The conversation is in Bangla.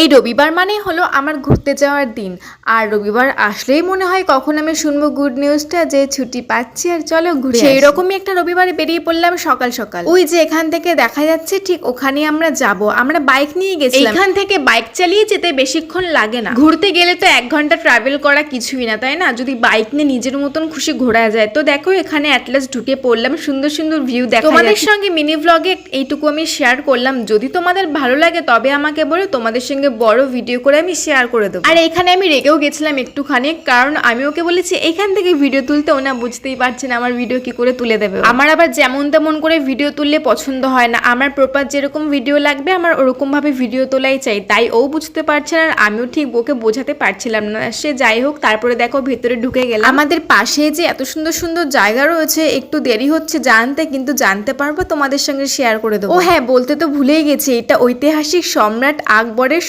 এই রবিবার মানেই হলো আমার ঘুরতে যাওয়ার দিন। আর রবিবার আসলেই মনে হয় কখন আমি শুনবো গুড নিউজটা যে ছুটি পাচ্ছি আর চলো ঘুরে সেই রকমই একটা রবিবারে বেরিয়ে পড়লাম সকাল সকাল। ওই যে এখান থেকে দেখা যাচ্ছে ঠিক ওখানে আমরা যাব। আমরা বাইক নিয়ে গেছিলাম, এখান থেকে বাইক চালিয়ে যেতে বেশিক্ষণ লাগে না। ঘুরতে গেলে তো 1 ঘন্টা ট্রাভেল করা কিছুই না, তাই না? যদি বাইক নিয়ে নিজের মতন খুশি ঘোরা যায়। তো দেখো এখানে অ্যাটলাস ঢুকে পড়লাম, সুন্দর সুন্দর ভিউ দেখা। তোমাদের সঙ্গে মিনি ব্লগে এইটুকু আমি শেয়ার করলাম। যদি তোমাদের ভালো লাগে তবে আমাকে বলো, তোমাদের সঙ্গে বড় ভিডিও করে আমি শেয়ার করে দেবো। আর এখানে আমি রেগেও গেছিলাম একটুখানি, কারণ আমি ওকে বলেছি এখান থেকে ভিডিও তুলতে। ওনা বুঝতেই পারছে না আমার ভিডিও কি করে তুলে দেবে। আমার আবার যেমন তেমন করে ভিডিও তুললে পছন্দ হয় না। আমার প্রপার যেরকম ভিডিও লাগবে আমার ওরকম ভাবে ভিডিও তোলাই চাই। তাই ও বুঝতে পারছে না আর আমিও ঠিক ওকে বোঝাতে পারছিলাম না। সে যাই হোক, তারপরে দেখো ভেতরে ঢুকে গেলাম। আমাদের পাশে যে এত সুন্দর সুন্দর জায়গা রয়েছে, একটু দেরি হচ্ছে জানতে, কিন্তু জানতে পারবো তোমাদের সঙ্গে শেয়ার করে দেবো। ও হ্যাঁ, বলতে তো ভুলেই গেছি, এটা ঐতিহাসিক সম্রাট আকবরের